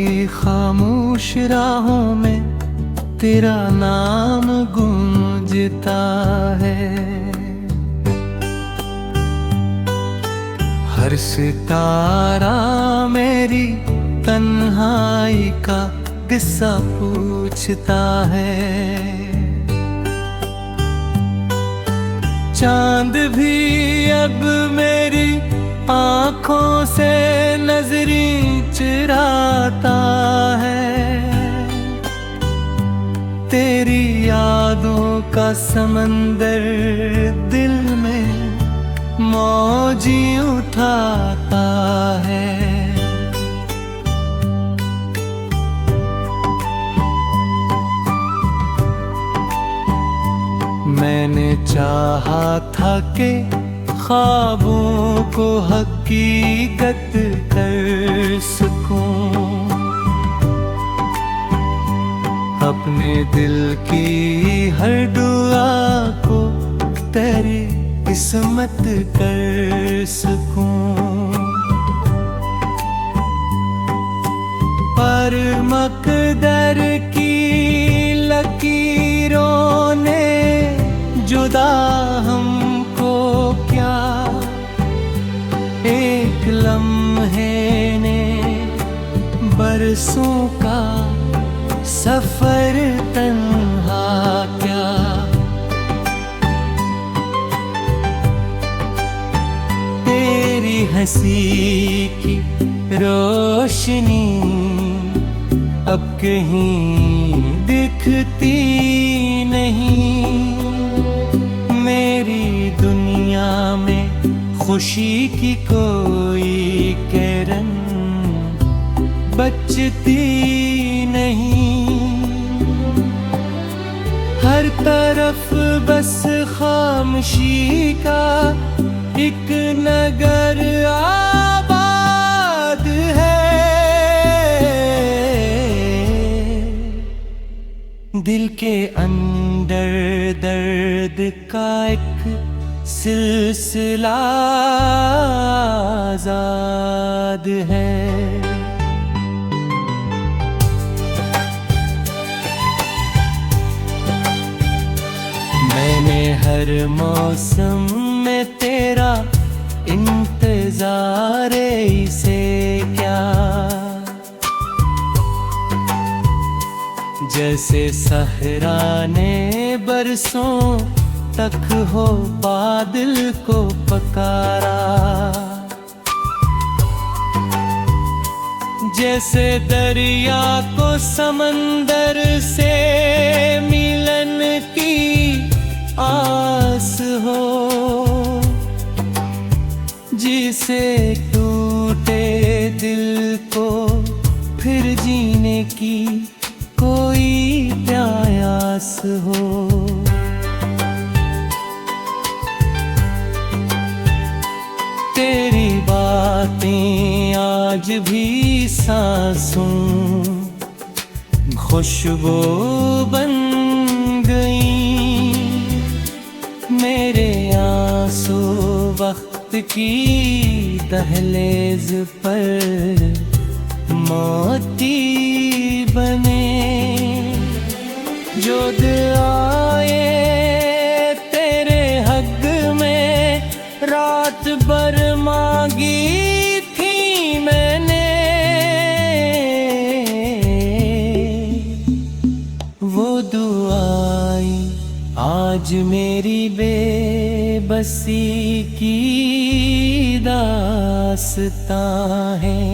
की खामोश राहों में तेरा नाम गूंजता है। हर सितारा मेरी तन्हाई का किस्सा पूछता है। चांद भी अब मेरी आँखों से नजरें चुराता है। तेरी यादों का समंदर दिल में मौजी उठाता है। मैंने चाहा था कि ख्वाबों को हकीकत कर सकूं, अपने दिल की हर दुआ को तेरी किस्मत कर सकूं। पर मकदर की लकीरों ने जुदा हमको क्या एक लम्हे ने बरसों का सफर तन्हा क्या। तेरी हंसी की रोशनी अब कहीं दिखती नहीं। मेरी दुनिया में खुशी की कोई किरण बचती नहीं। हर तरफ बस खामोशी का एक नगर आबाद है। दिल के अंदर दर्द का एक सिलसिला आजाद है। मैंने हर मौसम में तेरा इंतजार इसे क्या। जैसे सहरा ने बरसों तक हो बादल को पकारा। जैसे दरिया को समंदर से मिलन की आस हो। जिसे टूटे दिल को फिर जीने की कोई प्यास हो। तेरी बातें आज भी सांसों खुशबू बन गई। मेरे आंसू वक्त की दहलीज पर मोती बने। जो दुआएं तेरे हक में रात भर मांगी थी मैंने, वो दुआएं आज मेरी बेबसी की दास्तां है।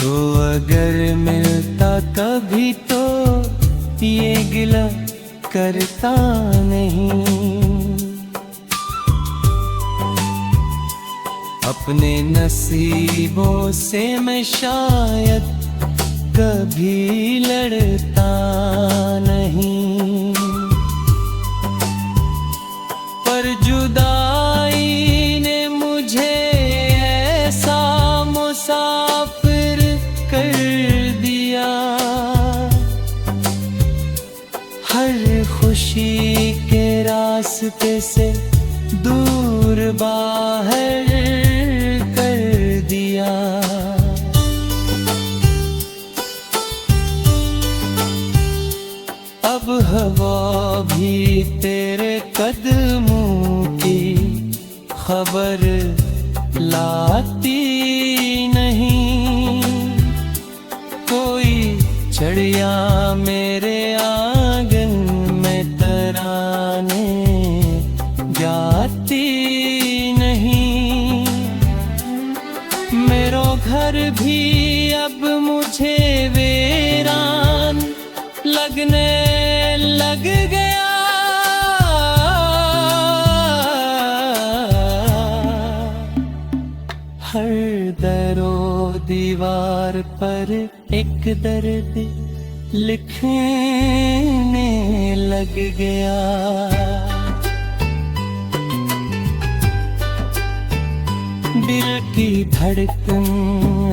तो अगर मिलता कभी तो ये गिला करता नहीं। अपने नसीबों से मैं शायद कभी लड़ता नहीं। पर जुदाई ने मुझे ऐसा मुसाफिर कर दिया। हर खुशी के रास्ते से दूर बाहर कर दिया। अब हवा भी तेरे कदमों की खबर लाती नहीं। कोई चिड़िया मेरे आंगन में तराने गाती नहीं। मेरो घर भी अब मुझे वीरान लगने लग गया। हर दरो दीवार पर एक दर्द लिखने लग गया। दिल की धड़कन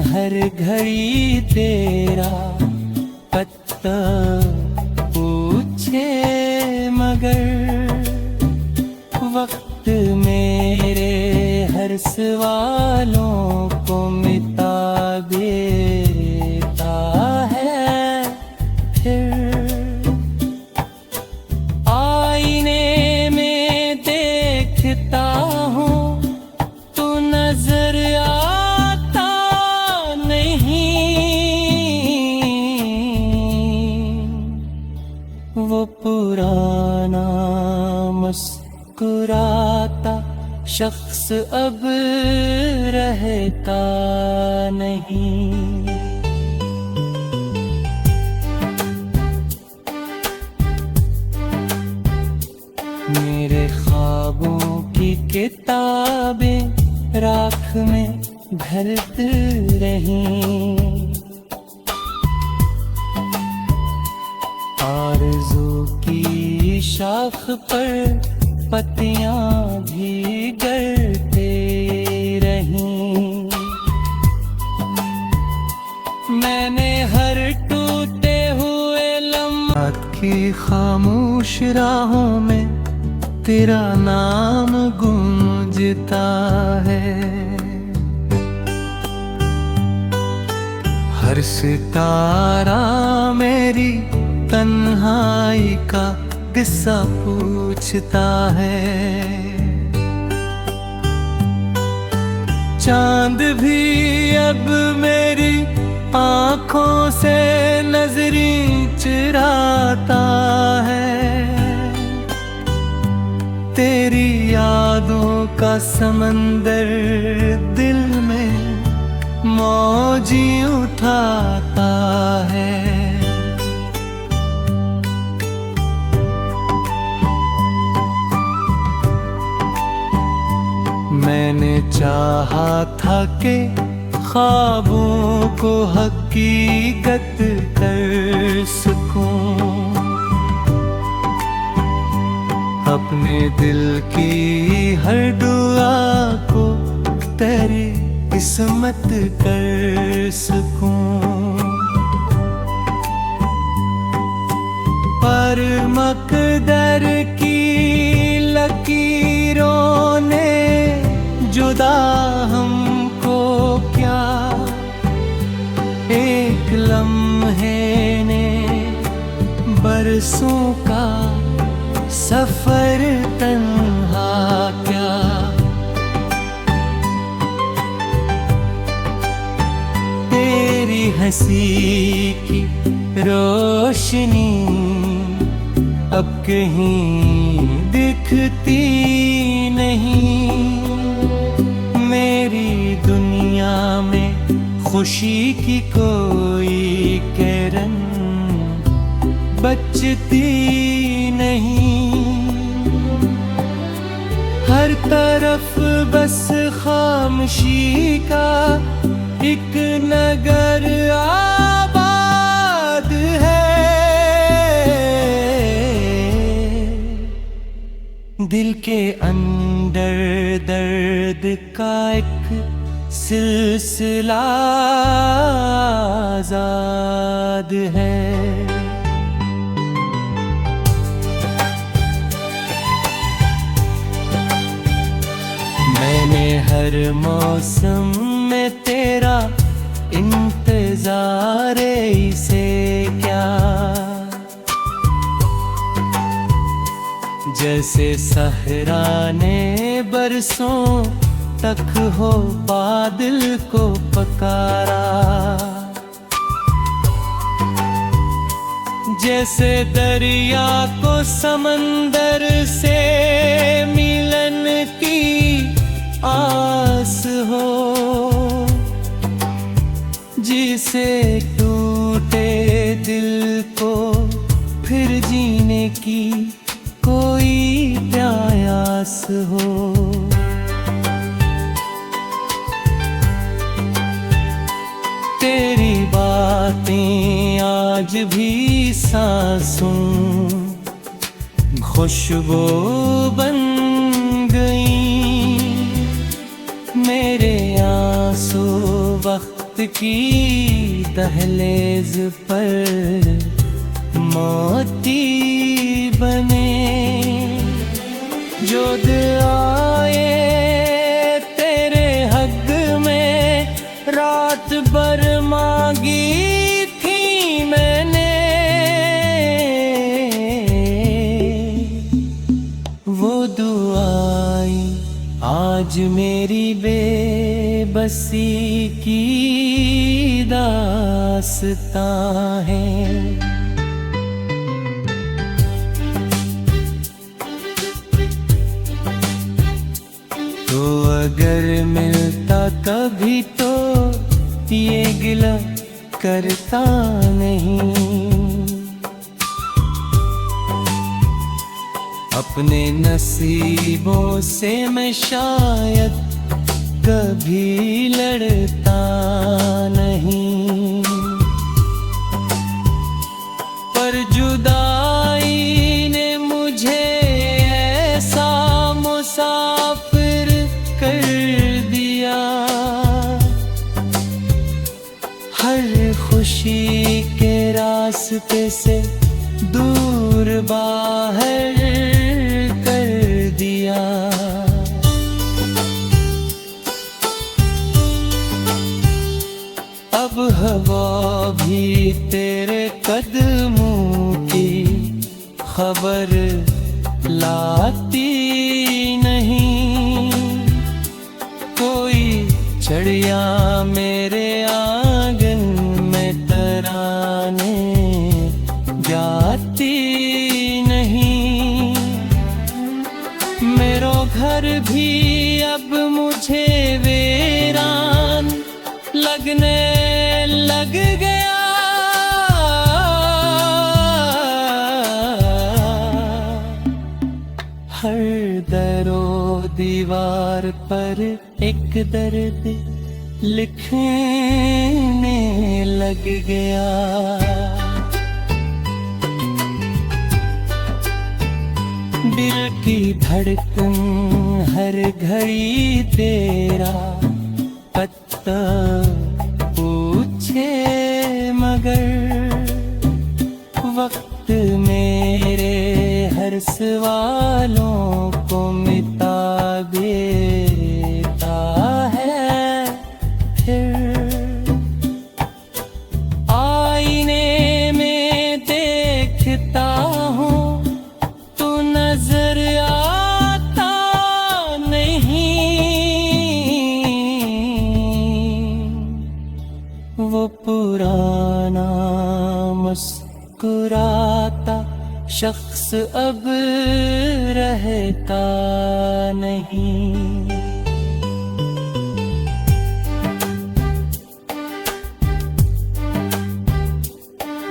हर घड़ी तेरा पता पूछे, मगर वक्त मेरे हर सवालों को मिटा देता है। फिर आईने में देखता हूँ तू नजर आता नहीं। वो पुराना मुस्कुराता शख्स अब रहता नहीं। मेरे ख्वाबों की किताबें राख में ढलत रहीं। आरज़ू की शाख पर पत्तियां भी गिरते रहीं। मैंने हर टूटे हुए लम्हा की खामोश राहों में तेरा नाम गूंजता है। हर सितारा मेरी तन्हाई का किस्सा पूछता है। चांद भी अब मेरी आँखों से नजरें चुराता है। तेरी यादों का समंदर दिल में मौजी उठाता है। मैंने चाहा था कि ख्वाबों को हकीकत कर सकूं। अपने दिल की हर दुआ को तेरी किस्मत कर सकूं। पर मकदर की लकीरों ने जुदा हमको क्या एक लम्हे ने बरसों का सफर तन्हा क्या। तेरी हंसी की रोशनी अब कहीं दिखती नहीं। मेरी दुनिया में खुशी की कोई किरण बचती नहीं। हर तरफ बस खामोशी का एक नगर आबाद है। दिल के अंदर दर्द का एक सिलसिला आजाद है। हर मौसम में तेरा इंतजार इसे क्या। जैसे सहरा ने बरसों तक हो बादल को पकारा, जैसे दरिया को समंदर से मिलन की आस हो, जिसे टूटे दिल को फिर जीने की कोई प्रयास हो। तेरी बातें आज भी सांसों खुशबू बन गई, मेरे आंसू वक्त की दहलीज पर मोती बने। जो दुआएं तेरे हक में रात भर मांगी थी मैंने, वो दुआएं आज मेरी बेबसी की दास्तां है। तो अगर मिलता कभी तो ये गिला करता नहीं, अपने नसीबों से मैं शायद कभी लड़ता नहीं, पर जुदाई ने मुझे ऐसा मुसाफिर कर दिया। हर खुशी के रास्ते से दूर बाहर कर दिया। अब हवा भी तेरे कदमों की खबर लाती नहीं, कोई चिड़िया मेरे आंगन में तराने गाती नहीं। मेरा घर भी अब मुझे वीरान लगने लग गया। हर दरो दीवार पर एक दर्द लिखने लग गया। दिल की धड़कन हर घड़ी तेरा पता पूछे, मगर वक्त मेरे हर सवालों को मिटा देता है। फिर आईने में देखता हूँ तू नजर आता नहीं, वो पुराना मुस्कुराता शख्स अब रहता नहीं।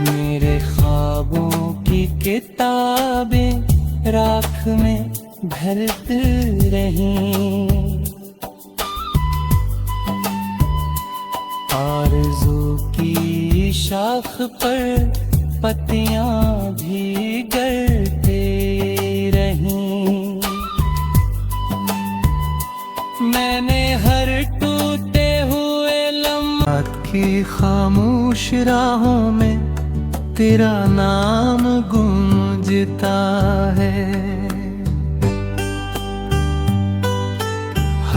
मेरे ख्वाबों की किताबें राख में भरती रहीं, आरज़ू की शाख पर पत्तियां भी गिरते रहीं। मैंने हर टूटे हुए लम्हा की खामोश राहों में तेरा नाम गूंजता है।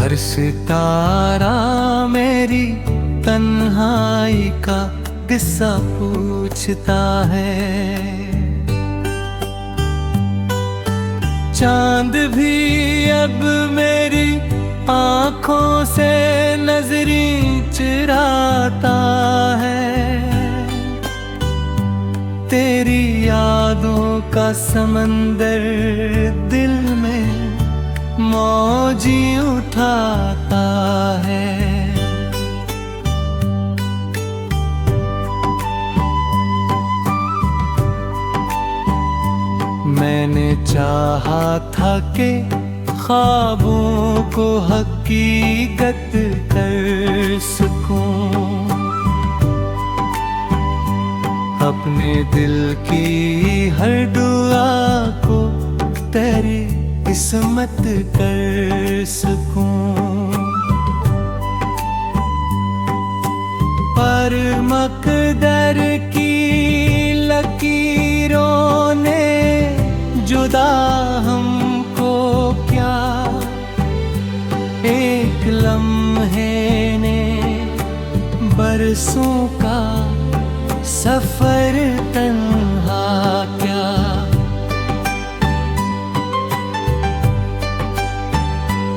हर सितारा मेरी तन्हाई का किस्सा पूछता है। चांद भी अब मेरी आँखों से नजरें चुराता है। तेरी यादों का समंदर दिल में मौजी उठाता है। मैंने चाहा था कि ख्वाबों को हकीकत कर सकूं, अपने दिल की हर दुआ को तेरी किस्मत कर सकूं। पर मकदर की लकीरों ने जुदा हमको क्या एक लम्हे ने बरसों का सफर तन्हा क्या।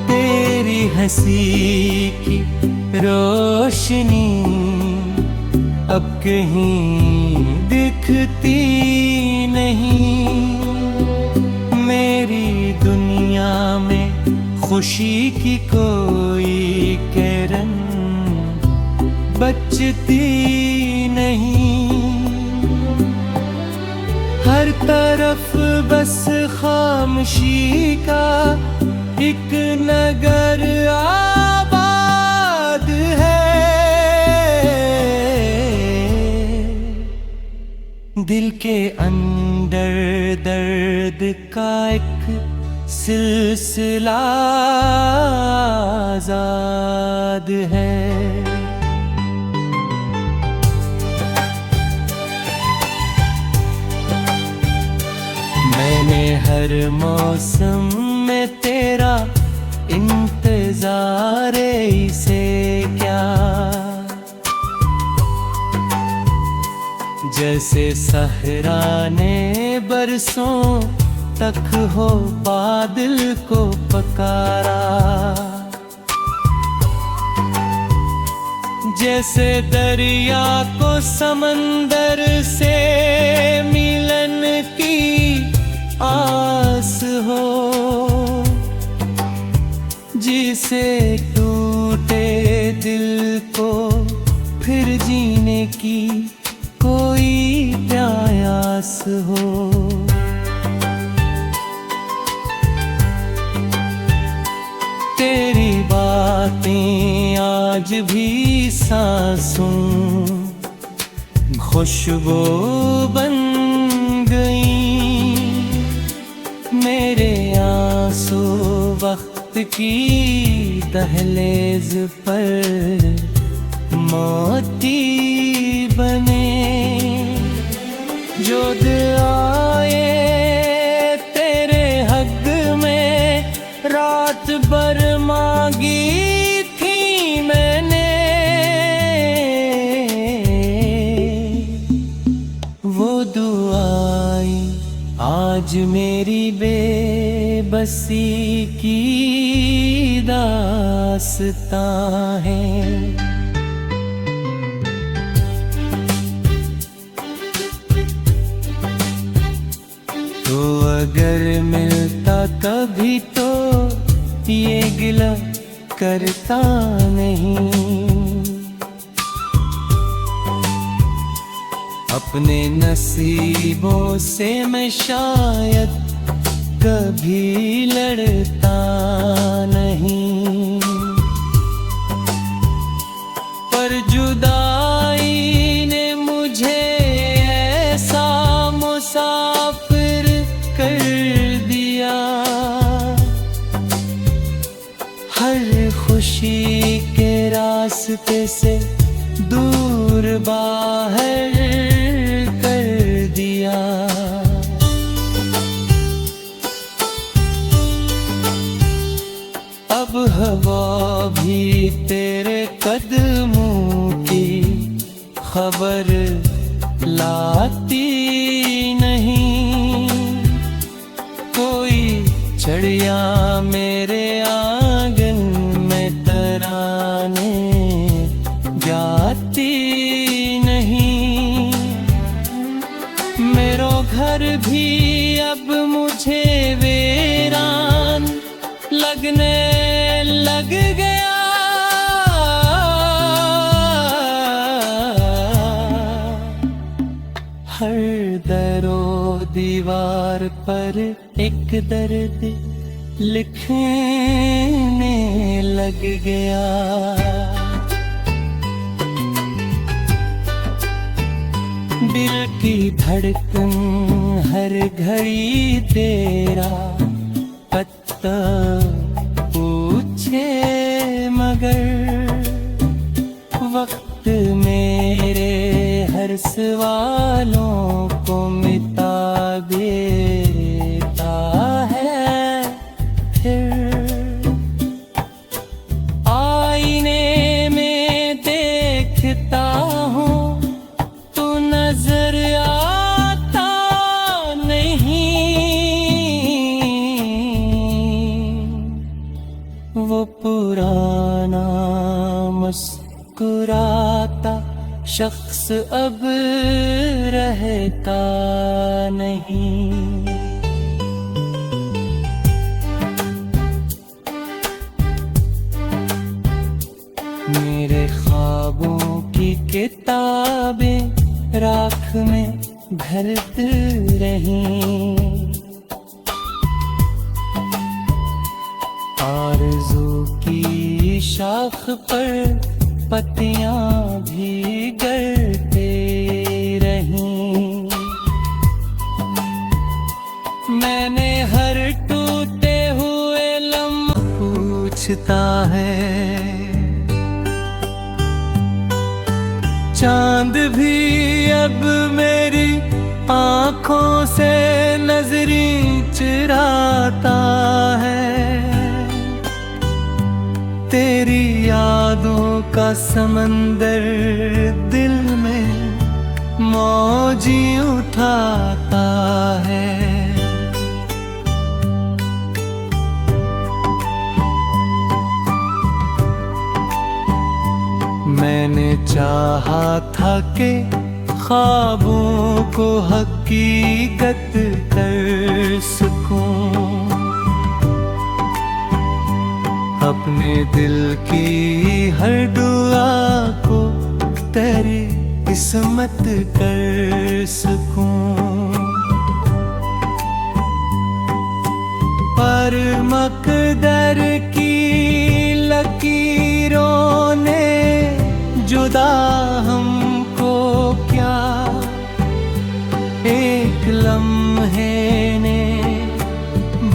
तेरी हंसी की रोशनी अब कहीं दिखती नहीं। मेरी दुनिया में खुशी की कोई किरण बचती नहीं। हर तरफ बस खामोशी का एक नगर आबाद है। दिल के अंदर दर्द का एक सिलसिला आजाद है। मैंने हर मौसम में तेरा इंतजार इसे क्या। जैसे सहरा ने बरसों तक हो बादल को पकारा। जैसे दरिया को समंदर से मिलन की आस हो। जिसे टूटे दिल को फिर जीने की कोई प्रयास हो। तेरी बातें आज भी सांसों खुशबू बन गई। मेरे आंसू वक्त की दहलीज पर मोती बने। जो दुआएं तेरे हक में रात भर मांगी थी मैंने, वो दुआएं आज मेरी बेबसी की दास्तां है। तो अगर मिलता कभी तो ये गिला करता नहीं। अपने नसीबों से मैं शायद कभी लड़ता नहीं। पर जुदाई ने मुझे ऐसा मुसाफिर कर दिया। हर खुशी के रास्ते से दूर बाहर कर दिया। अब हवा भी तेरे कदमों की खबर लाती नहीं। कोई चिड़िया मेरे आंगन में तराने गाती नहीं। मेरो घर भी अब मुझे वीरान लगने लग गया। हर दरो दीवार पर एक दर्द लिखने लग गया। दिल की धड़कन हर घड़ी तेरा पता पूछे, मगर वक्त मेरे हर सवालों को मिटा देता है। फिर आईने में देखता हूँ तो नजर आता नहीं। वो पुराना मुस्कुराता शख्स अब रहता नहीं। मेरे ख्वाबों की किताबें राख में भरती रहीं। आरज़ू की शाख पर पत्तियां भी गिरते रहीं। मैंने हर टूटे हुए लम्हा पूछता है। चांद भी अब मेरी आँखों से नजरें चुराता है। तेरी यादों का समंदर दिल में मौजी उठाता है। मैंने चाहा था कि ख्वाबों को हकीकत कर सकूं। अपने दिल की हर दुआ को तेरी किस्मत कर सकूं। पर मकदर की लकीरों ने जुदा हमको क्या एक लम्हे ने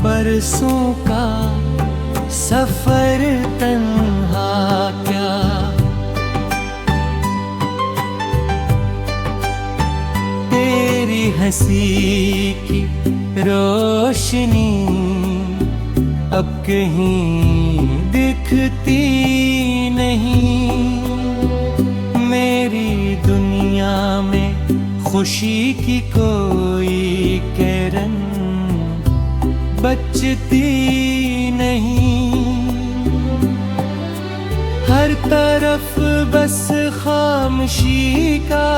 बरसों का सफर तन्हा क्या। तेरी हंसी की रोशनी अब कहीं दिखती नहीं। मेरी दुनिया में खुशी की कोई किरण बचती नहीं। हर तरफ बस खामोशी का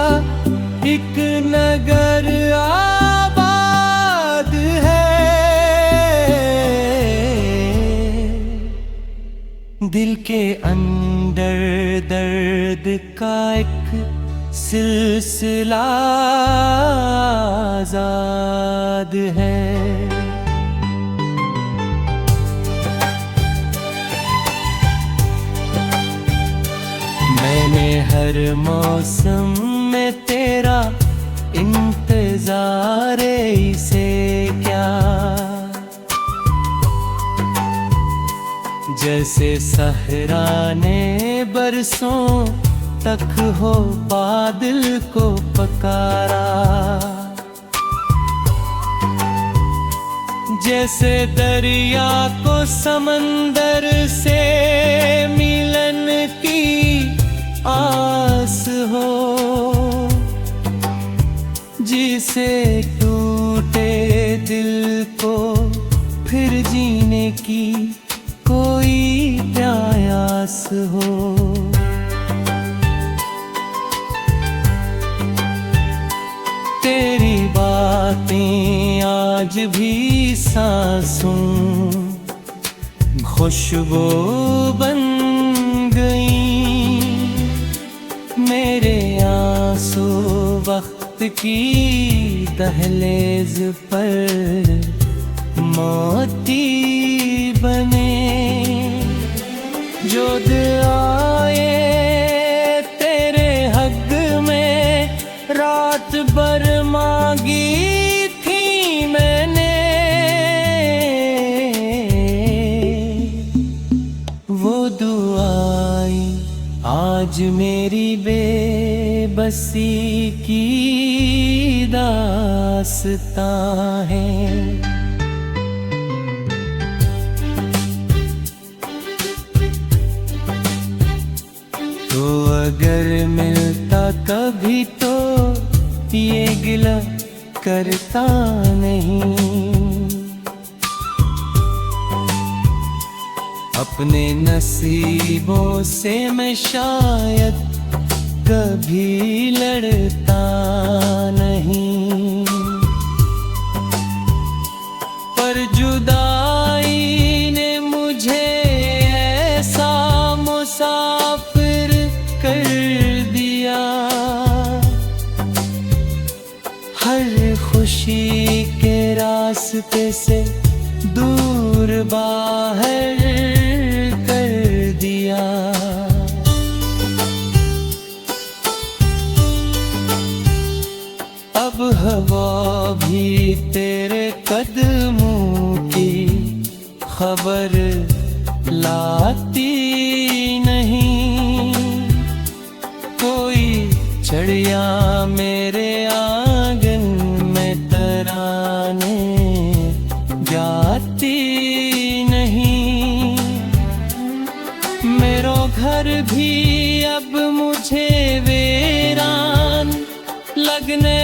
एक नगर आबाद है। दिल के अंदर दर्द का एक सिलसिला आजाद है। मैंने हर मौसम में तेरा इंतजार इसे क्या। जैसे सहरा ने बरसों तक हो बादल को पकारा। जैसे दरिया को समंदर से मिलन की आस हो, जिसे टूटे दिल को फिर जीने की कोई प्रयास हो। तेरी बातें आज भी सांसों खुशबू बन गई, मेरे आंसू वक्त की दहलीज पर मोती बने। जो आए तेरे हक में रात भर मांगी थी मैंने, वो दुआएं आज मेरी बेबसी की दास्तां है। तो अगर मिलता कभी तो ये गिला करता नहीं, अपने नसीबों से मैं शायद कभी लड़ता नहीं, पर जुदाई ने मुझे ऐसा मुसाफिर कर दिया। हर खुशी के रास्ते से दूर बाहर कर दिया। अब हवा भी तेरे कदमों की खबर लाती नहीं, कोई चिड़िया मेरे आंगन में तराने गाती नहीं। मेरा घर भी अब मुझे वीरान लगने